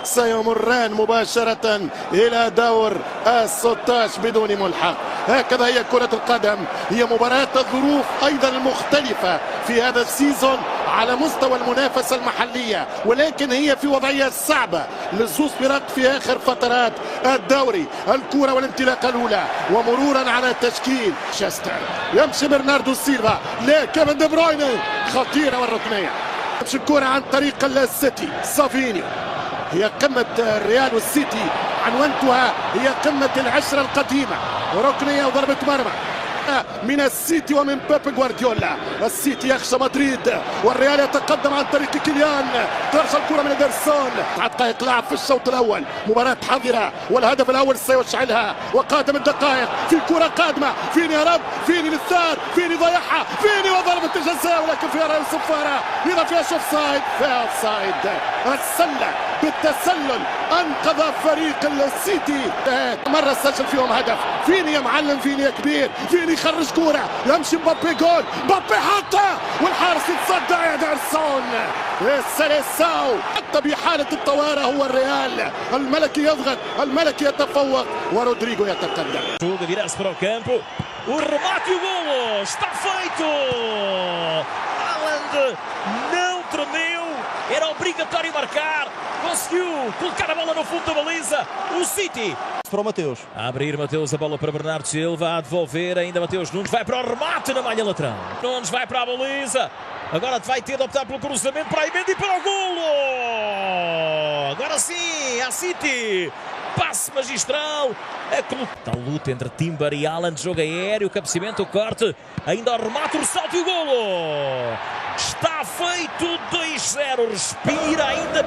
سيمران مباشرة إلى دور ال16 بدون ملحق. هكذا هي كرة القدم، هي مباراة الظروف أيضا المختلفة في هذا السيزون على مستوى المنافسة المحلية، ولكن هي في وضعية صعبة للزوز فرق في آخر فترات الدوري. الكرة والانطلاقة الأولى ومرورا على تشكيل شاستر، يمشي برناردو سيلفا لكيفن دي برويني، خطيرة والركنية. يمشي الكرة عن طريق السيتي، سافينيو. هي قمة الريال والسيتي، عنوانتها هي قمة العشرة القديمة. ركنية وضربة مرمى من السيتي ومن بيب جوارديولا. السيتي يخشى مدريد والريال يتقدم عن طريق كيليان. ترجع الكرة من إدرسون. 9 دقائق لعب في الشوط الأول، مباراة حاضرة والهدف الأول سيشعلها. وقادم الدقائق في كرة قادمة، فيني يا رب، فيني للثار، فيني ضيعها، فيني وضربة الجزاء، ولكن فيها رأي صفارة. إذا فيها اوفسايد، فيها اوفسايد. السلة بالتسلل أنقذ فريق السيتي. مرة سجل فيهم هدف. فيني يا معلم، فيني يا كبير، فيني يخرج كورة، يمشي مبابي جول، مبابي حطها والحارس يتصدى يا دارسون. السلساو حتى بحالة الطوارئ هو الريال. الملكي يضغط، الملكي يتفوق ورودريجو يتقدم. Joga vira-se para o campo, o remate e o golo, está feito! Haaland não tremeu, era obrigatório marcar, conseguiu colocar a bola no fundo da baliza, o City. Para o Mateus. A abrir Mateus, a bola para Bernardo Silva, a devolver ainda Mateus Nunes, vai para o remate na malha lateral. Nunes vai para a baliza, agora vai ter de optar pelo cruzamento para a emenda e para o golo! Agora sim, a City, passe magistral. A luta entre Timber e Haaland, jogo aéreo, o cabeceamento, o corte, ainda o remate, o ressalto e o golo! Está feito, 2-0, respira ainda.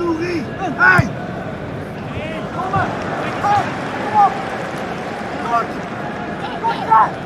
Hey! Kom maar! Kom op! Goed! Goed!